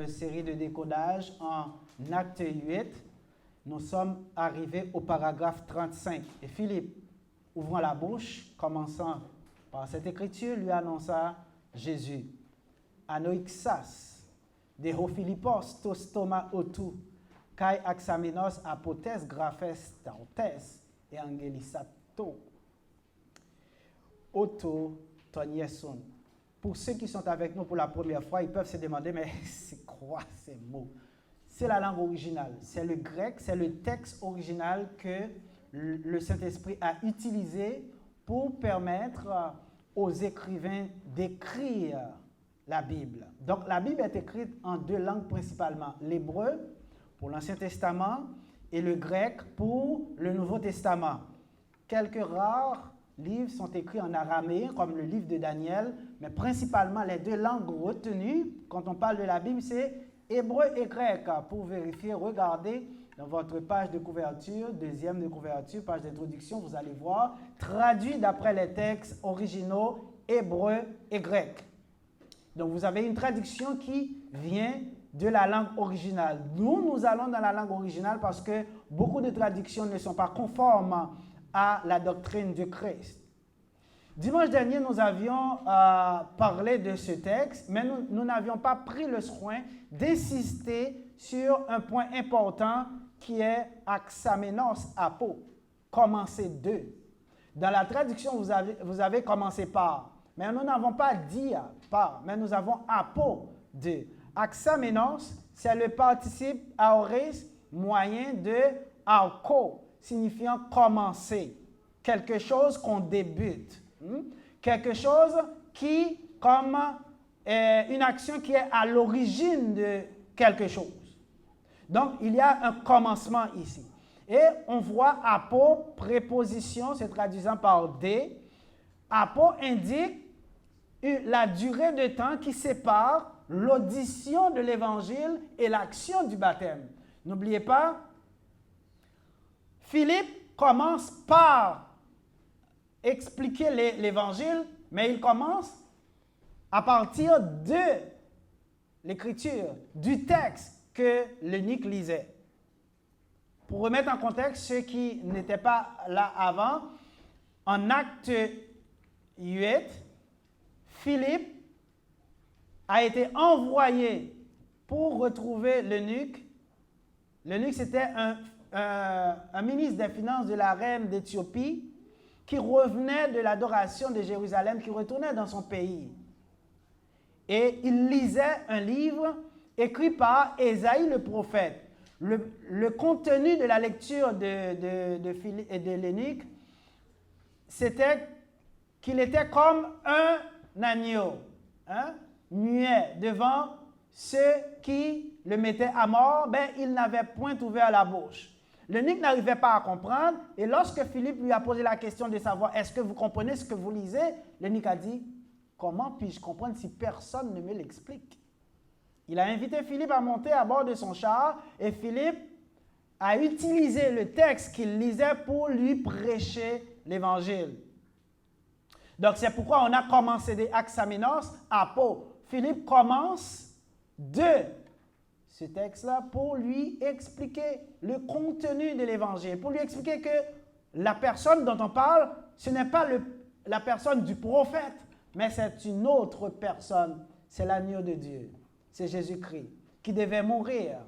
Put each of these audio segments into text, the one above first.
Série de décodage en acte 8, nous sommes arrivés au paragraphe 35. Et Philippe, ouvrant la bouche, commençant par cette écriture, lui annonça Jésus. Anoixas, deho Philippos, tos toma otu, kai axamenos apotes graphes tautes, et angelisato. Auto tonieson. Pour ceux qui sont avec nous pour la première fois, ils peuvent se demander, mais c'est quoi ces mots? C'est la langue originale, c'est le grec, c'est le texte original que le Saint-Esprit a utilisé pour permettre aux écrivains d'écrire la Bible. Donc la Bible est écrite en deux langues principalement, l'hébreu pour l'Ancien Testament et le grec pour le Nouveau Testament. Quelques rares livres sont écrits en araméen, comme le livre de Daniel, mais principalement les deux langues retenues, quand on parle de la Bible, c'est hébreu et grec. Pour vérifier, regardez dans votre page de couverture, deuxième de couverture, page d'introduction, vous allez voir, traduit d'après les textes originaux, hébreu et grec. Donc vous avez une traduction qui vient de la langue originale. Nous allons dans la langue originale parce que beaucoup de traductions ne sont pas conformes à la doctrine du Christ. Dimanche dernier, nous avions parlé de ce texte, mais nous n'avions pas pris le soin d'insister sur un point important qui est axamenos apo, commencer de. Dans la traduction, vous avez commencé par, mais nous n'avons pas dit par, mais nous avons apo de. Axamenos, c'est le participe aoriste moyen de arko, signifiant commencer, quelque chose qu'on débute, quelque chose qui, comme une action qui est à l'origine de quelque chose. Donc, il y a un commencement ici. Et on voit apo, préposition, se traduisant par des. Apo indique la durée de temps qui sépare l'audition de l'évangile et l'action du baptême. N'oubliez pas, Philippe commence par expliquer l'évangile, mais il commence à partir de l'écriture, du texte que l'eunuque lisait. Pour remettre en contexte ceux qui n'étaient pas là avant, en acte 8, Philippe a été envoyé pour retrouver l'eunuque. L'eunuque, c'était un ministre des Finances de la reine d'Éthiopie qui revenait de l'adoration de Jérusalem, qui retournait dans son pays. Et il lisait un livre écrit par Ésaïe le prophète. Le contenu de la lecture de l'eunuque, c'était qu'il était comme un agneau, muet devant ceux qui le mettaient à mort, il n'avait point ouvert la bouche. L'eunuque n'arrivait pas à comprendre, et lorsque Philippe lui a posé la question de savoir « Est-ce que vous comprenez ce que vous lisez ?» L'eunuque a dit « Comment puis-je comprendre si personne ne me l'explique ?» Il a invité Philippe à monter à bord de son char, et Philippe a utilisé le texte qu'il lisait pour lui prêcher l'évangile. Donc c'est pourquoi on a commencé des axamenos apo. Philippe commence de ce texte-là pour lui expliquer le contenu de l'évangile, pour lui expliquer que la personne dont on parle, ce n'est pas la personne du prophète, mais c'est une autre personne, c'est l'agneau de Dieu, c'est Jésus-Christ, qui devait mourir,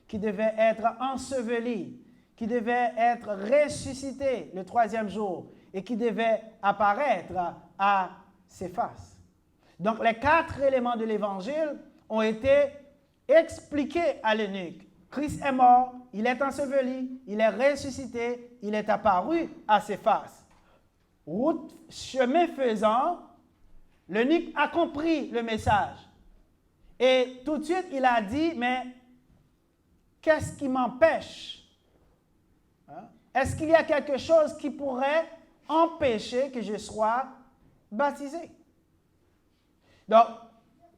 qui devait être enseveli, qui devait être ressuscité le troisième jour et qui devait apparaître à ses faces. Donc les 4 éléments de l'évangile ont été expliqué à l'eunuque. Christ est mort, il est enseveli, il est ressuscité, il est apparu à ses faces. Route, chemin faisant, l'eunuque a compris le message. Et tout de suite, il a dit, mais qu'est-ce qui m'empêche? Est-ce qu'il y a quelque chose qui pourrait empêcher que je sois baptisé? Donc,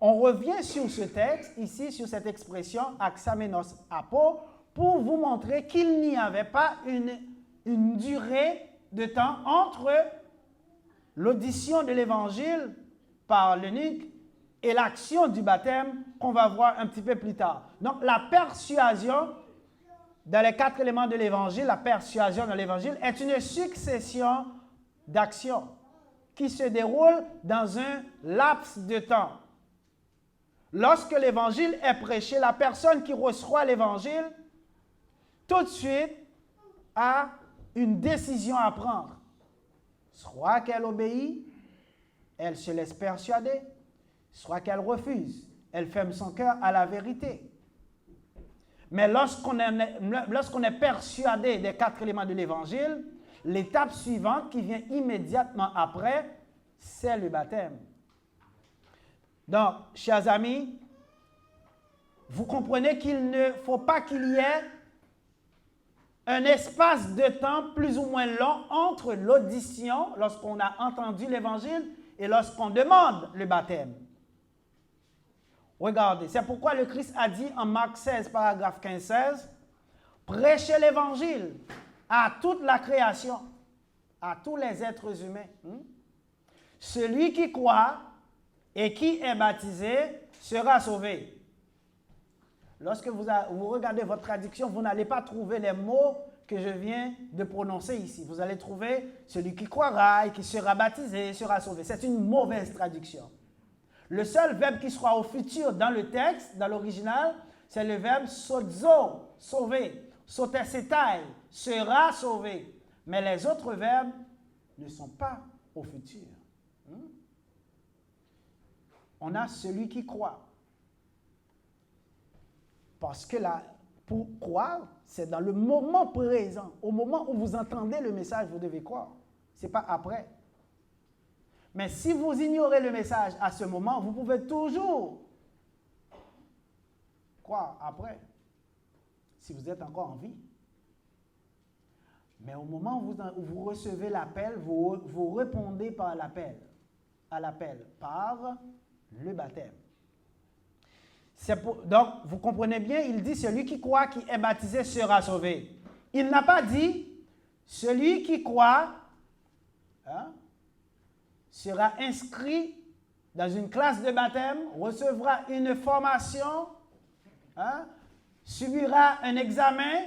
on revient sur ce texte, ici, sur cette expression « axamenos apo », pour vous montrer qu'il n'y avait pas une durée de temps entre l'audition de l'Évangile par l'eunuque et l'action du baptême qu'on va voir un petit peu plus tard. Donc, la persuasion, dans les 4 éléments de l'Évangile, la persuasion dans l'Évangile est une succession d'actions qui se déroulent dans un laps de temps. Lorsque l'Évangile est prêché, la personne qui reçoit l'Évangile, tout de suite, a une décision à prendre. Soit qu'elle obéit, elle se laisse persuader, soit qu'elle refuse, elle ferme son cœur à la vérité. Mais lorsqu'on est persuadé des 4 éléments de l'Évangile, l'étape suivante qui vient immédiatement après, c'est le baptême. Donc, chers amis, vous comprenez qu'il ne faut pas qu'il y ait un espace de temps plus ou moins long entre l'audition, lorsqu'on a entendu l'Évangile, et lorsqu'on demande le baptême. Regardez, c'est pourquoi le Christ a dit en Marc 16, paragraphe 15-16, « Prêchez l'Évangile à toute la création, à tous les êtres humains. Celui qui croit et qui est baptisé sera sauvé. » Lorsque vous regardez votre traduction, vous n'allez pas trouver les mots que je viens de prononcer ici. Vous allez trouver « celui qui croira et qui sera baptisé sera sauvé ». C'est une mauvaise traduction. Le seul verbe qui sera au futur dans le texte, dans l'original, c'est le verbe sozo, sauver, sotesetai, sera sauvé. Mais les autres verbes ne sont pas au futur. On a celui qui croit. Parce que là, pour croire, c'est dans le moment présent. Au moment où vous entendez le message, vous devez croire. Ce n'est pas après. Mais si vous ignorez le message à ce moment, vous pouvez toujours croire après, si vous êtes encore en vie. Mais au moment où vous recevez l'appel, vous répondez par l'appel, par le baptême. Donc, vous comprenez bien, il dit, celui qui croit, qui est baptisé, sera sauvé. Il n'a pas dit, celui qui croit, sera inscrit dans une classe de baptême, recevra une formation, subira un examen,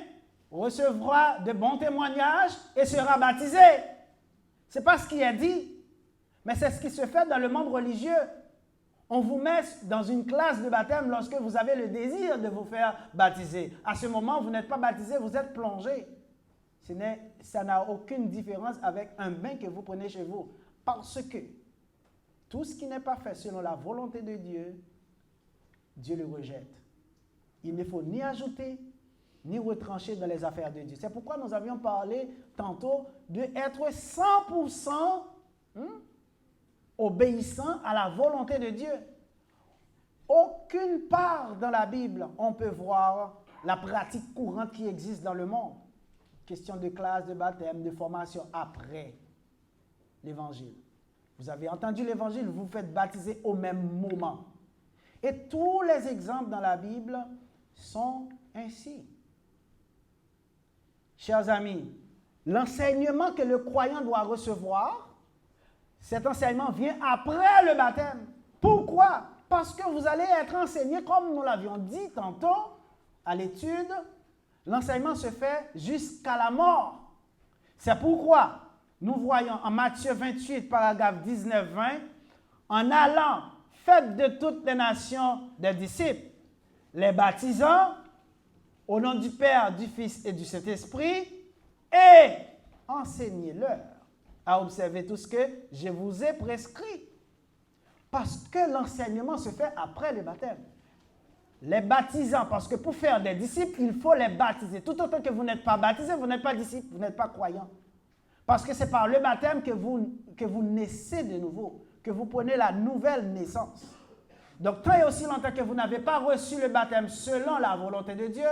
recevra de bons témoignages et sera baptisé. Ce n'est pas ce qui est dit, mais c'est ce qui se fait dans le monde religieux. On vous met dans une classe de baptême lorsque vous avez le désir de vous faire baptiser. À ce moment, vous n'êtes pas baptisé, vous êtes plongé. Ça n'a aucune différence avec un bain que vous prenez chez vous. Parce que tout ce qui n'est pas fait selon la volonté de Dieu, Dieu le rejette. Il ne faut ni ajouter, ni retrancher dans les affaires de Dieu. C'est pourquoi nous avions parlé tantôt d'être 100% obéissant à la volonté de Dieu. Aucune part dans la Bible, on peut voir la pratique courante qui existe dans le monde. Question de classe, de baptême, de formation après l'Évangile. Vous avez entendu l'Évangile, vous vous faites baptiser au même moment. Et tous les exemples dans la Bible sont ainsi. Chers amis, l'enseignement que le croyant doit recevoir, cet enseignement vient après le baptême. Pourquoi? Parce que vous allez être enseigné, comme nous l'avions dit tantôt à l'étude, l'enseignement se fait jusqu'à la mort. C'est pourquoi nous voyons en Matthieu 28, paragraphe 19-20, en allant, faites de toutes les nations des disciples, les baptisant au nom du Père, du Fils et du Saint-Esprit, et enseignez-leur à observer tout ce que je vous ai prescrit. Parce que l'enseignement se fait après le baptême. Les baptisants, parce que pour faire des disciples, il faut les baptiser. Tout autant que vous n'êtes pas baptisé, vous n'êtes pas disciple, vous n'êtes pas croyant. Parce que c'est par le baptême que vous naissez de nouveau, que vous prenez la nouvelle naissance. Donc, tant et aussi longtemps que vous n'avez pas reçu le baptême selon la volonté de Dieu,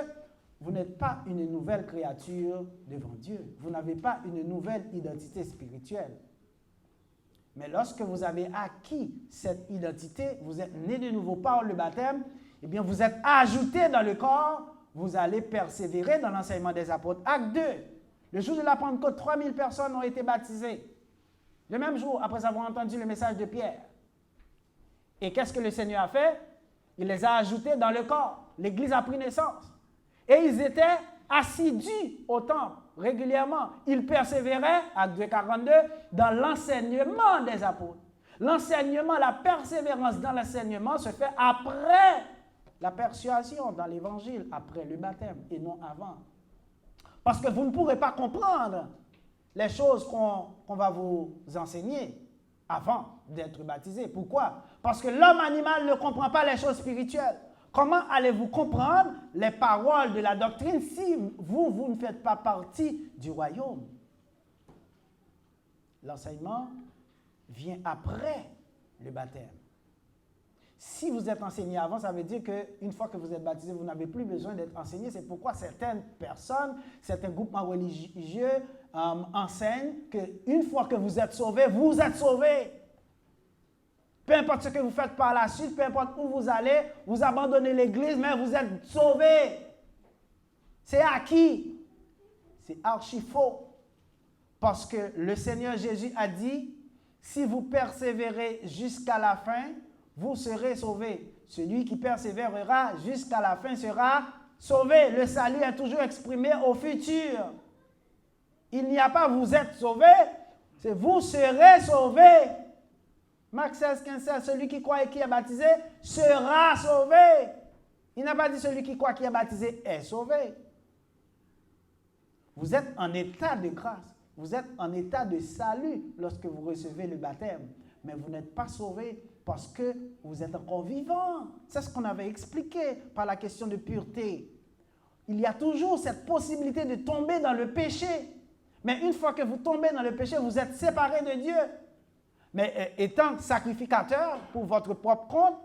vous n'êtes pas une nouvelle créature devant Dieu. Vous n'avez pas une nouvelle identité spirituelle. Mais lorsque vous avez acquis cette identité, vous êtes né de nouveau par le baptême, eh bien, vous êtes ajouté dans le corps, vous allez persévérer dans l'enseignement des apôtres. Acte 2, le jour de la Pentecôte, 3000 personnes ont été baptisées. Le même jour, après avoir entendu le message de Pierre. Et qu'est-ce que le Seigneur a fait? Il les a ajoutés dans le corps. L'Église a pris naissance. Et ils étaient assidus au temple régulièrement. Ils persévéraient, Actes 2:42, dans l'enseignement des apôtres. L'enseignement, la persévérance dans l'enseignement se fait après la persuasion dans l'Évangile, après le baptême et non avant. Parce que vous ne pourrez pas comprendre les choses qu'on va vous enseigner avant d'être baptisé. Pourquoi? Parce que l'homme animal ne comprend pas les choses spirituelles. Comment allez-vous comprendre les paroles de la doctrine si vous ne faites pas partie du royaume? L'enseignement vient après le baptême. Si vous êtes enseigné avant, ça veut dire qu'une fois que vous êtes baptisé, vous n'avez plus besoin d'être enseigné. C'est pourquoi certaines personnes, certains groupements religieux enseignent qu'une fois que vous êtes sauvé, vous êtes sauvé. Peu importe ce que vous faites par la suite, peu importe où vous allez, vous abandonnez l'église, mais vous êtes sauvé. C'est acquis. C'est archi faux. Parce que le Seigneur Jésus a dit, si vous persévérez jusqu'à la fin, vous serez sauvés. Celui qui persévérera jusqu'à la fin sera sauvé. Le salut est toujours exprimé au futur. Il n'y a pas vous êtes sauvés, c'est vous serez sauvés. Marc 16, 15, 16, celui qui croit et qui est baptisé sera sauvé. Il n'a pas dit celui qui croit qui est baptisé est sauvé. Vous êtes en état de grâce. Vous êtes en état de salut lorsque vous recevez le baptême. Mais vous n'êtes pas sauvé parce que vous êtes encore vivant. C'est ce qu'on avait expliqué par la question de pureté. Il y a toujours cette possibilité de tomber dans le péché. Mais une fois que vous tombez dans le péché, vous êtes séparé de Dieu. Mais étant sacrificateur pour votre propre compte,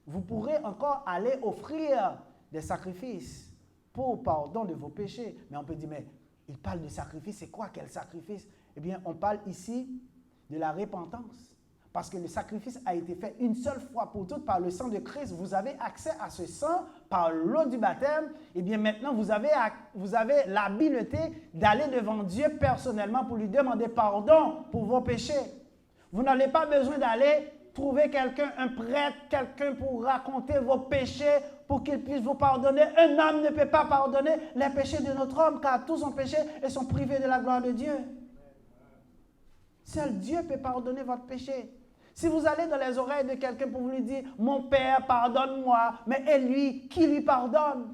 vous pourrez encore aller offrir des sacrifices pour pardon de vos péchés. Mais on peut dire, mais il parle de sacrifice, c'est quoi quel sacrifice? Eh bien, on parle ici de la repentance. Parce que le sacrifice a été fait une seule fois pour toutes par le sang de Christ. Vous avez accès à ce sang par l'eau du baptême. Eh bien, maintenant, vous avez l'habileté d'aller devant Dieu personnellement pour lui demander pardon pour vos péchés. Vous n'avez pas besoin d'aller trouver quelqu'un, un prêtre, quelqu'un pour raconter vos péchés, pour qu'il puisse vous pardonner. Un homme ne peut pas pardonner les péchés de notre homme, car tous ont péché et sont privés de la gloire de Dieu. Seul Dieu peut pardonner votre péché. Si vous allez dans les oreilles de quelqu'un pour lui dire « Mon Père, pardonne-moi », mais et lui, qui lui pardonne?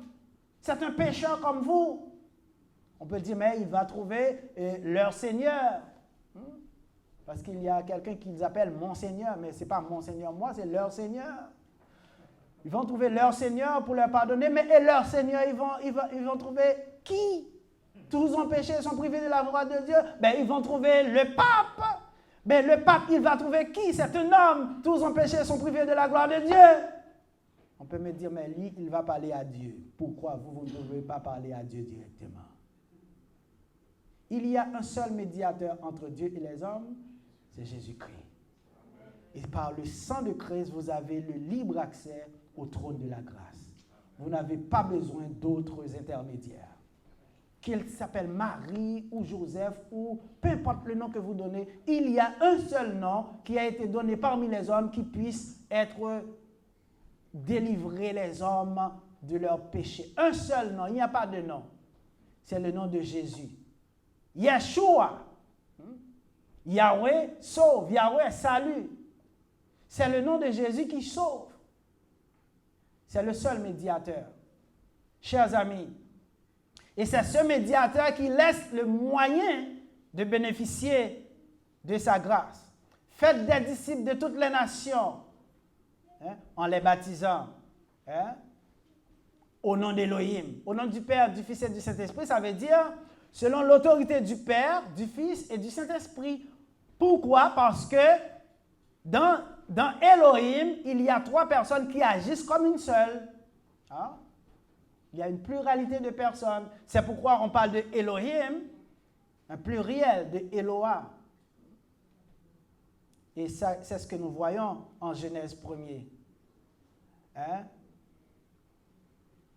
C'est un pécheur comme vous. On peut dire « Mais il va trouver leur Seigneur ». Parce qu'il y a quelqu'un qui les appelle « Mon Seigneur », mais ce n'est pas « Mon Seigneur » moi, c'est « leur Seigneur ». Ils vont trouver leur Seigneur pour leur pardonner, mais et leur Seigneur, ils vont trouver qui? Tous ont péché et sont privés de la gloire de Dieu. Ben, ils vont trouver le pape. Ben, le pape, il va trouver qui? C'est un homme. Tous ont péché et sont privés de la gloire de Dieu. On peut me dire, mais lui, il va parler à Dieu. Pourquoi vous ne pouvez pas parler à Dieu directement? Il y a un seul médiateur entre Dieu et les hommes, c'est Jésus-Christ. Et par le sang de Christ, vous avez le libre accès au trône de la grâce. Vous n'avez pas besoin d'autres intermédiaires. Qu'il s'appelle Marie ou Joseph ou peu importe le nom que vous donnez, il y a un seul nom qui a été donné parmi les hommes qui puisse délivrer les hommes de leurs péchés. Un seul nom, il n'y a pas de nom. C'est le nom de Jésus. Yeshua. Yahweh sauve, Yahweh salue. C'est le nom de Jésus qui sauve. C'est le seul médiateur. Chers amis, et c'est ce médiateur qui laisse le moyen de bénéficier de sa grâce. Faites des disciples de toutes les nations, en les baptisant, au nom d'Élohim, au nom du Père, du Fils et du Saint-Esprit. Ça veut dire selon l'autorité du Père, du Fils et du Saint-Esprit. Pourquoi? Parce que dans Elohim, il y a 3 personnes qui agissent comme une seule. Il y a une pluralité de personnes. C'est pourquoi on parle de Elohim, un pluriel de Eloah. Et ça, c'est ce que nous voyons en Genèse 1er.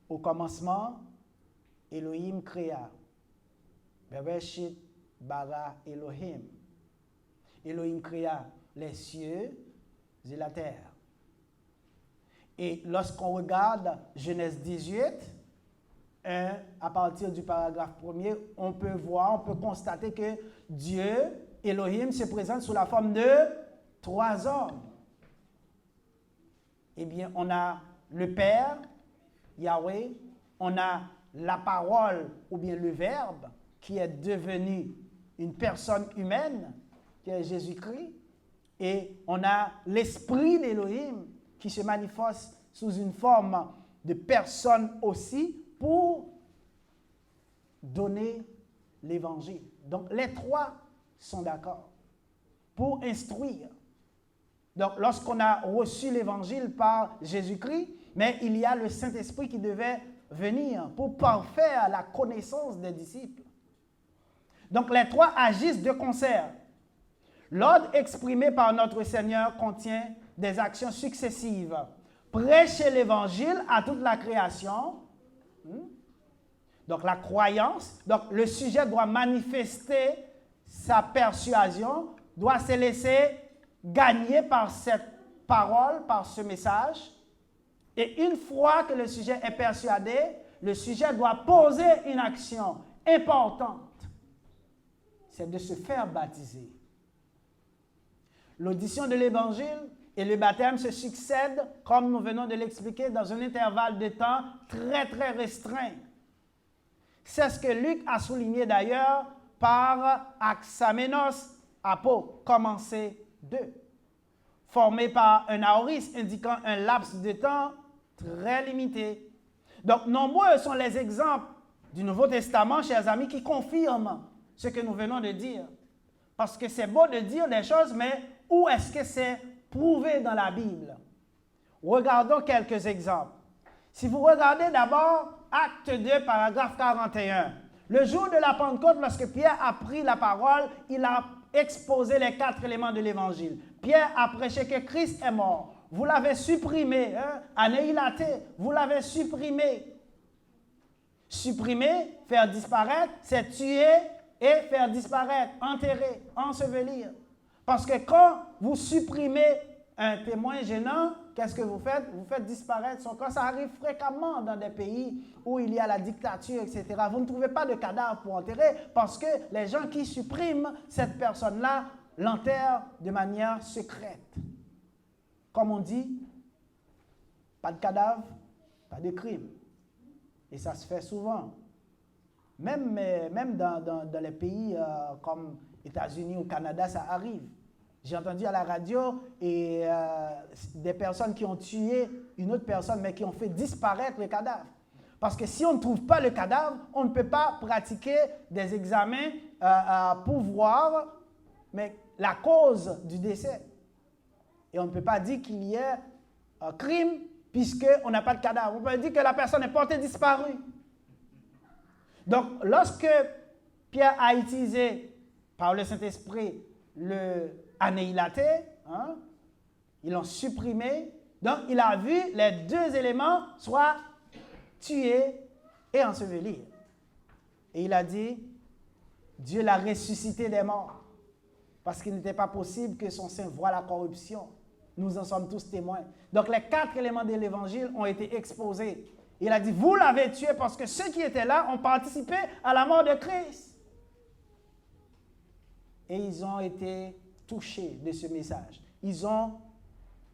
Au commencement, Elohim créa. Bereshit bara Elohim. Elohim créa les cieux et la terre. Et lorsqu'on regarde Genèse 18, à partir du paragraphe 1er, on peut constater que Dieu, Elohim, se présente sous la forme de 3 hommes. Eh bien, on a le Père, Yahweh, on a la parole ou bien le Verbe qui est devenu une personne humaine, qui est Jésus-Christ, et on a l'Esprit d'Élohim qui se manifeste sous une forme de personne aussi pour donner l'Évangile. Donc, les 3 sont d'accord pour instruire. Donc, lorsqu'on a reçu l'Évangile par Jésus-Christ, mais il y a le Saint-Esprit qui devait venir pour parfaire la connaissance des disciples. Donc, les 3 agissent de concert. L'ordre exprimé par notre Seigneur contient des actions successives. Prêcher l'Évangile à toute la création. Donc, la croyance. Donc, le sujet doit manifester sa persuasion, doit se laisser gagner par cette parole, par ce message. Et une fois que le sujet est persuadé, le sujet doit poser une action importante. C'est de se faire baptiser. L'audition de l'Évangile et le baptême se succèdent, comme nous venons de l'expliquer, dans un intervalle de temps très, très restreint. C'est ce que Luc a souligné d'ailleurs par Axamenos Apo, commencé 2, formé par un aoriste indiquant un laps de temps très limité. Donc, nombreux sont les exemples du Nouveau Testament, chers amis, qui confirment ce que nous venons de dire. Parce que c'est beau de dire des choses, mais où est-ce que c'est prouvé dans la Bible? Regardons quelques exemples. Si vous regardez d'abord Acte 2, paragraphe 41, le jour de la Pentecôte, lorsque Pierre a pris la parole, il a exposé les 4 éléments de l'Évangile. Pierre a prêché que Christ est mort. Vous l'avez supprimé, annihilaté, vous l'avez supprimé. Supprimer, faire disparaître, c'est tuer et faire disparaître, enterrer, ensevelir. Parce que quand vous supprimez un témoin gênant, qu'est-ce que vous faites? Vous faites disparaître son corps. Ça arrive fréquemment dans des pays où il y a la dictature, etc. Vous ne trouvez pas de cadavre pour enterrer parce que les gens qui suppriment cette personne-là l'enterrent de manière secrète. Comme on dit, pas de cadavre, pas de crime. Et ça se fait souvent. Même dans les pays comme États-Unis ou Canada, ça arrive. J'ai entendu à la radio des personnes qui ont tué une autre personne, mais qui ont fait disparaître le cadavre. Parce que si on ne trouve pas le cadavre, on ne peut pas pratiquer des examens pour voir la cause du décès. Et on ne peut pas dire qu'il y ait un crime puisqu'on n'a pas de cadavre. On peut dire que la personne est portée disparue. Donc, lorsque Pierre a utilisé par le Saint-Esprit le annihilaté, ils l'ont supprimé. Donc, il a vu les 2 éléments soit tuer et ensevelir. Et il a dit, Dieu l'a ressuscité des morts. Parce qu'il n'était pas possible que son sein voie la corruption. Nous en sommes tous témoins. Donc, les 4 éléments de l'Évangile ont été exposés. Il a dit, vous l'avez tué parce que ceux qui étaient là ont participé à la mort de Christ. Et ils ont été touchés de ce message. Ils ont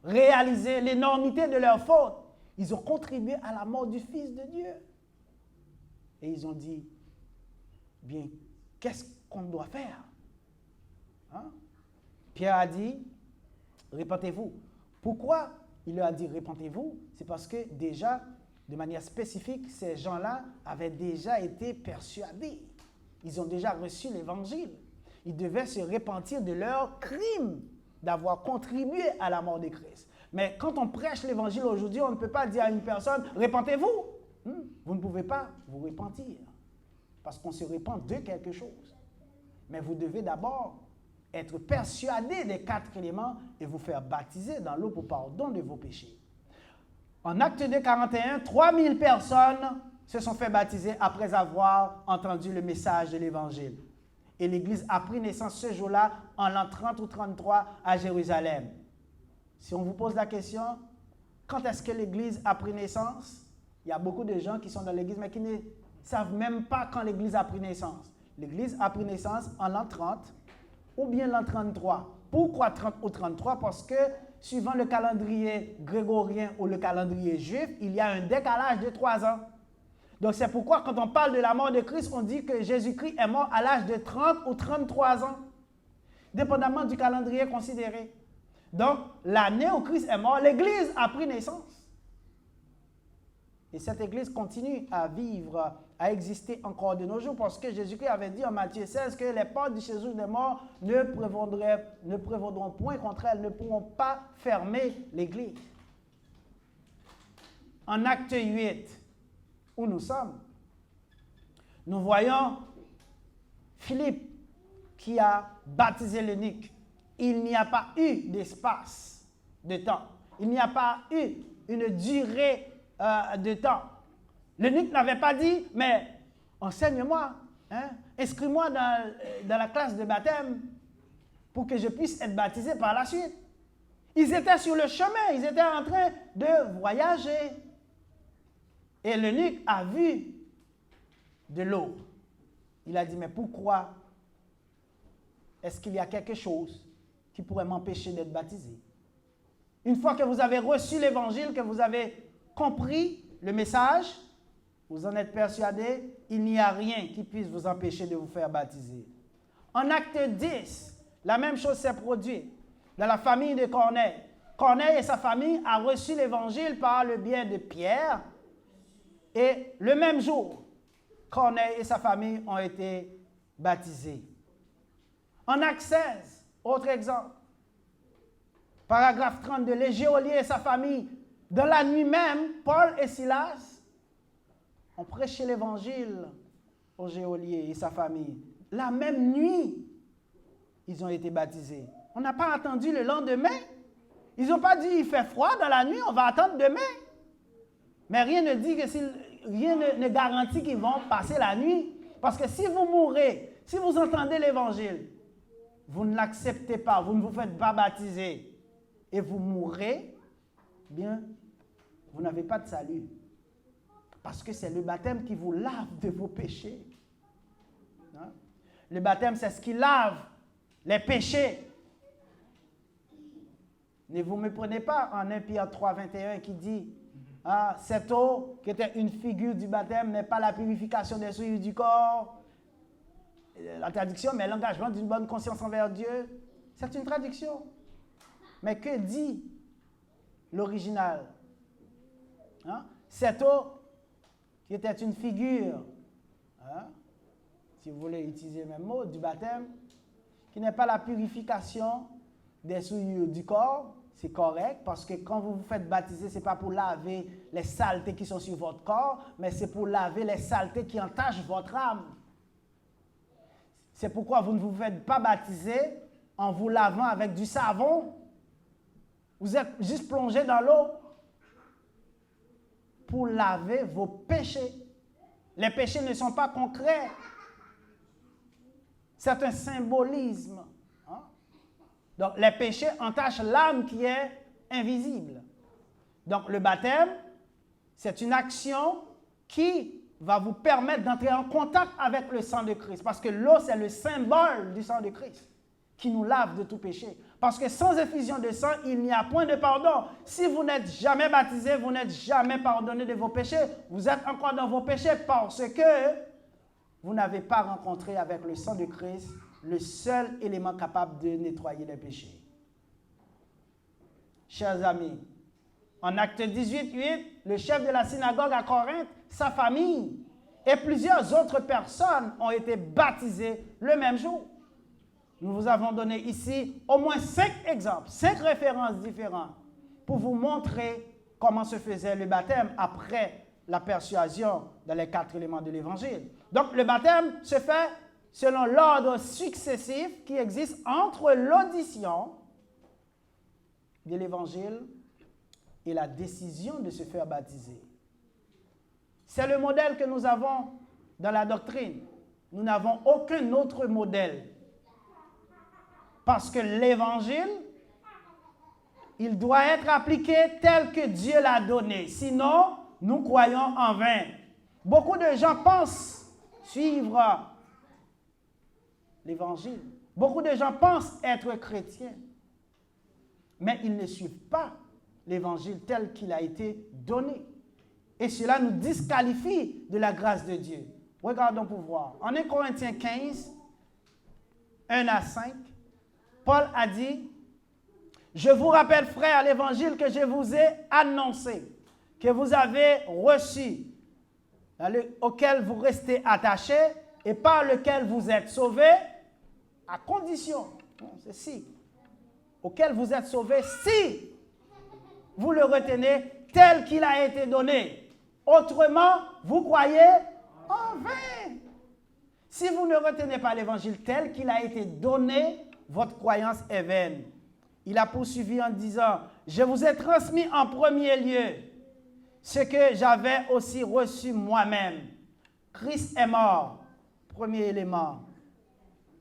réalisé l'énormité de leur faute. Ils ont contribué à la mort du Fils de Dieu. Et ils ont dit, bien, qu'est-ce qu'on doit faire? Pierre a dit, répentez-vous. Pourquoi il leur a dit répentez-vous? C'est parce que déjà, de manière spécifique, ces gens-là avaient déjà été persuadés. Ils ont déjà reçu l'Évangile. Ils devaient se repentir de leur crime d'avoir contribué à la mort de Christ. Mais quand on prêche l'Évangile aujourd'hui, on ne peut pas dire à une personne « Répentez-vous ». Vous ne pouvez pas vous repentir parce qu'on se repent de quelque chose. Mais vous devez d'abord être persuadé des 4 éléments et vous faire baptiser dans l'eau pour pardon de vos péchés. En Acte 2, 41, 3000 personnes se sont fait baptiser après avoir entendu le message de l'Évangile. Et l'Église a pris naissance ce jour-là, en l'an 30 ou 33, à Jérusalem. Si on vous pose la question, quand est-ce que l'Église a pris naissance? Il y a beaucoup de gens qui sont dans l'Église, mais qui ne savent même pas quand l'Église a pris naissance. L'Église a pris naissance en l'an 30 ou bien l'an 33. Pourquoi 30 ou 33? Parce que, suivant le calendrier grégorien ou le calendrier juif, il y a un décalage de 3 ans. Donc, c'est pourquoi, quand on parle de la mort de Christ, on dit que Jésus-Christ est mort à l'âge de 30 ou 33 ans, dépendamment du calendrier considéré. Donc, l'année où Christ est mort, l'Église a pris naissance. Et cette Église continue à vivre, à exister encore de nos jours, parce que Jésus-Christ avait dit en Matthieu 16 que les portes du séjour des morts ne prévaudront point contre elles, ne pourront pas fermer l'Église. En Acte 8, où nous sommes, nous voyons Philippe qui a baptisé l'eunuque. Il n'y a pas eu d'espace de temps. Il n'y a pas eu une durée de temps. L'eunuque n'avait pas dit, mais enseigne-moi, hein, inscris-moi dans la classe de baptême pour que je puisse être baptisé par la suite. Ils étaient sur le chemin, ils étaient en train de voyager. Et l'eunuque a vu de l'eau. Il a dit, mais pourquoi est-ce qu'il y a quelque chose qui pourrait m'empêcher d'être baptisé? Une fois que vous avez reçu l'évangile, que vous avez compris le message, vous en êtes persuadé, il n'y a rien qui puisse vous empêcher de vous faire baptiser. En Acte 10, la même chose s'est produite dans la famille de Corneille. Corneille et sa famille ont reçu l'évangile par le biais de Pierre, et le même jour, Corneille et sa famille ont été baptisés. En Acte 16, autre exemple, paragraphe 32, les geôliers et sa famille, dans la nuit même, Paul et Silas ont prêché l'évangile aux geôliers et sa famille. La même nuit, ils ont été baptisés. On n'a pas attendu le lendemain. Ils n'ont pas dit, il fait froid dans la nuit, on va attendre demain. Mais rien ne dit que rien ne garantit qu'ils vont passer la nuit. Parce que si vous mourrez, si vous entendez l'évangile, vous ne l'acceptez pas, vous ne vous faites pas baptiser et vous mourrez, bien, vous n'avez pas de salut. Parce que c'est le baptême qui vous lave de vos péchés. Hein? Le baptême, c'est ce qui lave les péchés. Ne vous méprenez pas en 1 Pierre 3, 21 qui dit cette eau qui était une figure du baptême n'est pas la purification des souillures du corps. La traduction, mais l'engagement d'une bonne conscience envers Dieu. C'est une traduction. Mais que dit l'original? Cette eau qui était une figure, si vous voulez utiliser le même mot, du baptême, qui n'est pas la purification des souillures du corps, c'est correct, parce que quand vous vous faites baptiser, ce n'est pas pour laver les saletés qui sont sur votre corps, mais c'est pour laver les saletés qui entachent votre âme. C'est pourquoi vous ne vous faites pas baptiser en vous lavant avec du savon. Vous êtes juste plongé dans l'eau pour laver vos péchés. Les péchés ne sont pas concrets. C'est un symbolisme. Donc, les péchés entachent l'âme qui est invisible. Donc, le baptême, c'est une action qui va vous permettre d'entrer en contact avec le sang de Christ. Parce que l'eau, c'est le symbole du sang de Christ qui nous lave de tout péché. Parce que sans effusion de sang, il n'y a point de pardon. Si vous n'êtes jamais baptisé, vous n'êtes jamais pardonné de vos péchés. Vous êtes encore dans vos péchés parce que vous n'avez pas rencontré avec le sang de Christ le seul élément capable de nettoyer les péchés. Chers amis, en Acte 18, 8, le chef de la synagogue à Corinthe, sa famille et plusieurs autres personnes ont été baptisées le même jour. Nous vous avons donné ici au moins 5 exemples, 5 références différentes pour vous montrer comment se faisait le baptême après la persuasion dans les 4 éléments de l'Évangile. Donc, le baptême se fait selon l'ordre successif qui existe entre l'audition de l'Évangile et la décision de se faire baptiser. C'est le modèle que nous avons dans la doctrine. Nous n'avons aucun autre modèle. Parce que l'Évangile il doit être appliqué tel que Dieu l'a donné. Sinon, nous croyons en vain. Beaucoup de gens pensent suivre l'Évangile. Beaucoup de gens pensent être chrétiens. Mais ils ne suivent pas l'Évangile tel qu'il a été donné. Et cela nous disqualifie de la grâce de Dieu. Regardons pour voir. En 1 Corinthiens 15, 1 à 5, Paul a dit, « Je vous rappelle, frères, l'Évangile que je vous ai annoncé, que vous avez reçu, auquel vous restez attachés et par lequel vous êtes sauvés, à condition, c'est si, auquel vous êtes sauvés si vous le retenez tel qu'il a été donné. Autrement, vous croyez en vain. Si vous ne retenez pas l'Évangile tel qu'il a été donné, votre croyance est vaine. » Il a poursuivi en disant, « Je vous ai transmis en premier lieu ce que j'avais aussi reçu moi-même. Christ est mort. » Premier élément.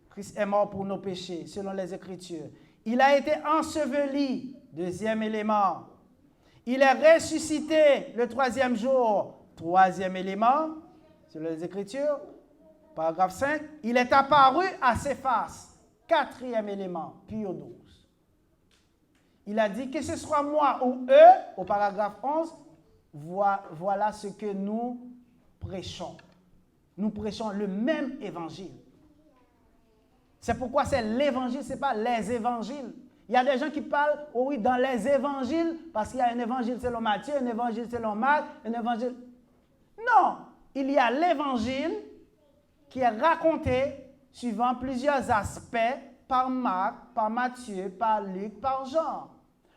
Christ est mort pour nos péchés, selon les Écritures. Il a été enseveli. Deuxième élément. Il est ressuscité le troisième jour. Troisième élément, selon les Écritures. Paragraphe 5. Il est apparu à Céphas. Quatrième élément, puis aux 12. Il a dit que ce soit moi ou eux, au paragraphe 11, voilà ce que nous prêchons. Nous prêchons le même évangile. C'est pourquoi c'est l'évangile, ce n'est pas les évangiles. Il y a des gens qui parlent, oh oui, dans les évangiles, parce qu'il y a un évangile selon Matthieu, un évangile selon Marc, un évangile... Non, il y a l'évangile qui est raconté suivant plusieurs aspects par Marc, par Matthieu, par Luc, par Jean.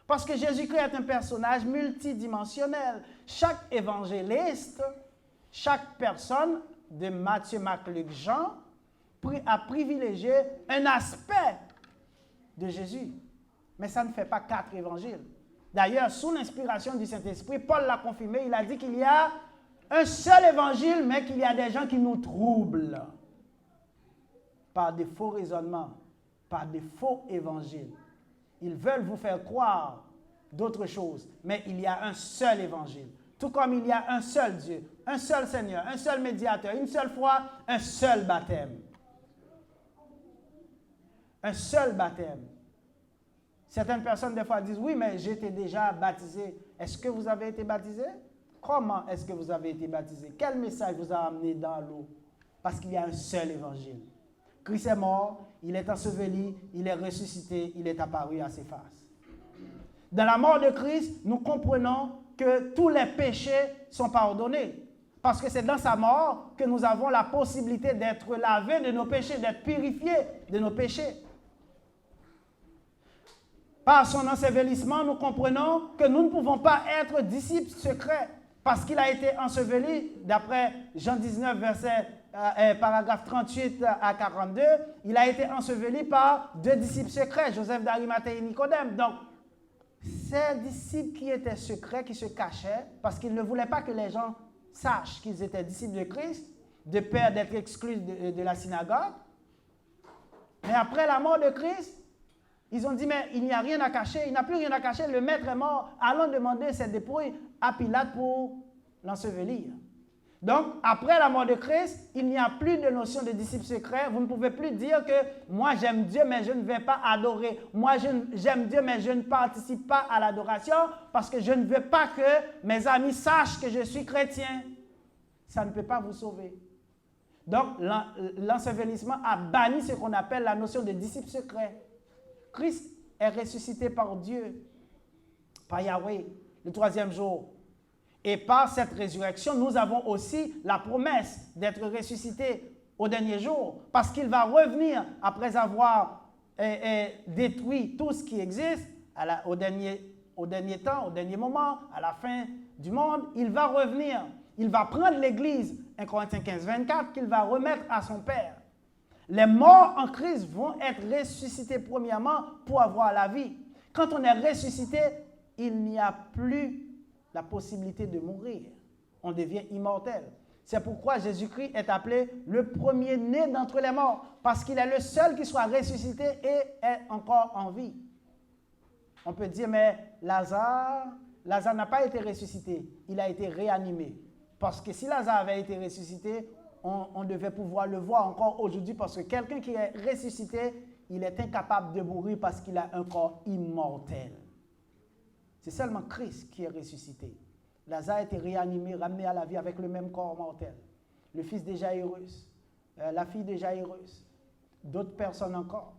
Parce que Jésus-Christ est un personnage multidimensionnel. Chaque évangéliste, chaque personne de Matthieu, Marc, Luc, Jean a privilégié un aspect de Jésus. Mais ça ne fait pas 4 évangiles. D'ailleurs, sous l'inspiration du Saint-Esprit, Paul l'a confirmé, il a dit qu'il y a un seul évangile, mais qu'il y a des gens qui nous troublent par des faux raisonnements, par des faux évangiles. Ils veulent vous faire croire d'autres choses, mais il y a un seul évangile. Tout comme il y a un seul Dieu, un seul Seigneur, un seul médiateur, une seule foi, un seul baptême. Un seul baptême. Certaines personnes, des fois, disent, oui, mais j'étais déjà baptisé. Est-ce que vous avez été baptisé? Comment est-ce que vous avez été baptisé? Quel message vous a amené dans l'eau? Parce qu'il y a un seul évangile. Christ est mort, il est enseveli, il est ressuscité, il est apparu à Céphas. Dans la mort de Christ, nous comprenons que tous les péchés sont pardonnés. Parce que c'est dans sa mort que nous avons la possibilité d'être lavés de nos péchés, d'être purifiés de nos péchés. Par son ensevelissement, nous comprenons que nous ne pouvons pas être disciples secrets. Parce qu'il a été enseveli, d'après Jean 19, paragraphe 38 à 42, il a été enseveli par 2 disciples secrets, Joseph d'Arimathée et Nicodème. Donc, ces disciples qui étaient secrets, qui se cachaient, parce qu'ils ne voulaient pas que les gens sachent qu'ils étaient disciples de Christ, de peur d'être exclus de la synagogue. Mais après la mort de Christ, ils ont dit, mais il n'y a rien à cacher, il n'y a plus rien à cacher, le maître est mort, allons demander ses dépouilles à Pilate pour l'ensevelir. Donc, après la mort de Christ, il n'y a plus de notion de disciple secret. Vous ne pouvez plus dire que moi j'aime Dieu, mais je ne vais pas adorer. Moi j'aime Dieu, mais je ne participe pas à l'adoration parce que je ne veux pas que mes amis sachent que je suis chrétien. Ça ne peut pas vous sauver. Donc, l'ensevelissement a banni ce qu'on appelle la notion de disciple secret. Christ est ressuscité par Dieu, par Yahweh, le 3e jour. Et par cette résurrection, nous avons aussi la promesse d'être ressuscités au dernier jour, parce qu'il va revenir après avoir détruit tout ce qui existe au dernier temps, au dernier moment, à la fin du monde. Il va revenir, il va prendre l'Église, 1 Corinthiens 15, 24, qu'il va remettre à son Père. Les morts en Christ vont être ressuscités premièrement pour avoir la vie. Quand on est ressuscité, il n'y a plus la possibilité de mourir. On devient immortel. C'est pourquoi Jésus-Christ est appelé le premier-né d'entre les morts, parce qu'il est le seul qui soit ressuscité et est encore en vie. On peut dire, mais Lazare n'a pas été ressuscité, il a été réanimé. Parce que si Lazare avait été ressuscité, on devait pouvoir le voir encore aujourd'hui, parce que quelqu'un qui est ressuscité, il est incapable de mourir parce qu'il a un corps immortel. C'est seulement Christ qui est ressuscité. Lazare a été réanimé, ramené à la vie avec le même corps mortel. Le fils de Jaïrus, la fille de Jaïrus, d'autres personnes encore.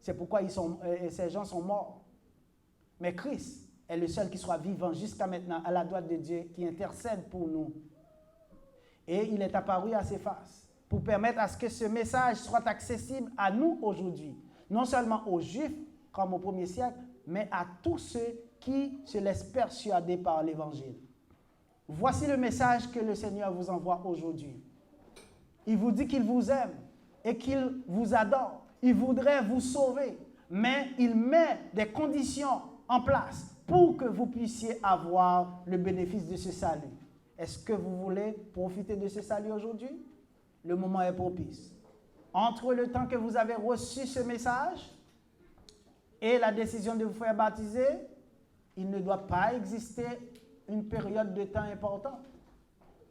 C'est pourquoi ces gens sont morts. Mais Christ est le seul qui soit vivant jusqu'à maintenant à la droite de Dieu, qui intercède pour nous. Et il est apparu à ses faces pour permettre à ce que ce message soit accessible à nous aujourd'hui. Non seulement aux Juifs, comme au premier siècle, mais à tous ceux qui se laissent persuader par l'Évangile. Voici le message que le Seigneur vous envoie aujourd'hui. Il vous dit qu'il vous aime et qu'il vous adore. Il voudrait vous sauver, mais il met des conditions en place pour que vous puissiez avoir le bénéfice de ce salut. Est-ce que vous voulez profiter de ce salut aujourd'hui? Le moment est propice. Entre le temps que vous avez reçu ce message et la décision de vous faire baptiser, il ne doit pas exister une période de temps importante,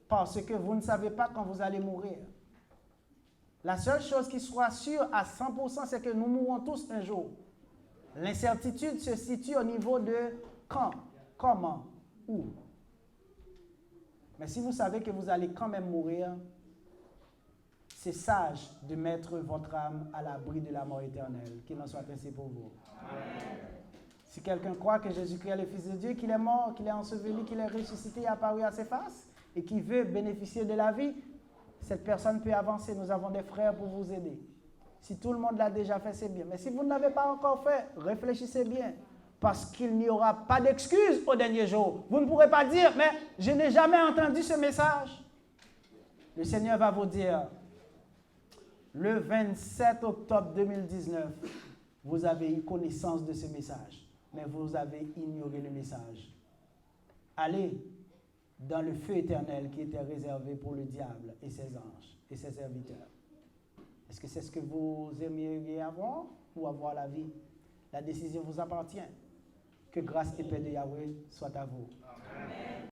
parce que vous ne savez pas quand vous allez mourir. La seule chose qui soit sûre à 100%, c'est que nous mourrons tous un jour. L'incertitude se situe au niveau de quand, comment, où. Mais si vous savez que vous allez quand même mourir, c'est sage de mettre votre âme à l'abri de la mort éternelle. Qu'il en soit ainsi pour vous. Amen. Si quelqu'un croit que Jésus-Christ est le Fils de Dieu, qu'il est mort, qu'il est enseveli, qu'il est ressuscité et apparu à ses faces, et qui veut bénéficier de la vie, cette personne peut avancer. Nous avons des frères pour vous aider. Si tout le monde l'a déjà fait, c'est bien. Mais si vous ne l'avez pas encore fait, réfléchissez bien. Parce qu'il n'y aura pas d'excuse au dernier jour. Vous ne pourrez pas dire, mais je n'ai jamais entendu ce message. Le Seigneur va vous dire, le 27 octobre 2019, vous avez eu connaissance de ce message, mais vous avez ignoré le message. Allez dans le feu éternel qui était réservé pour le diable et ses anges et ses serviteurs. Est-ce que c'est ce que vous aimeriez avoir ou avoir la vie? La décision vous appartient. Que grâce et paix de Yahweh soit à vous. Amen.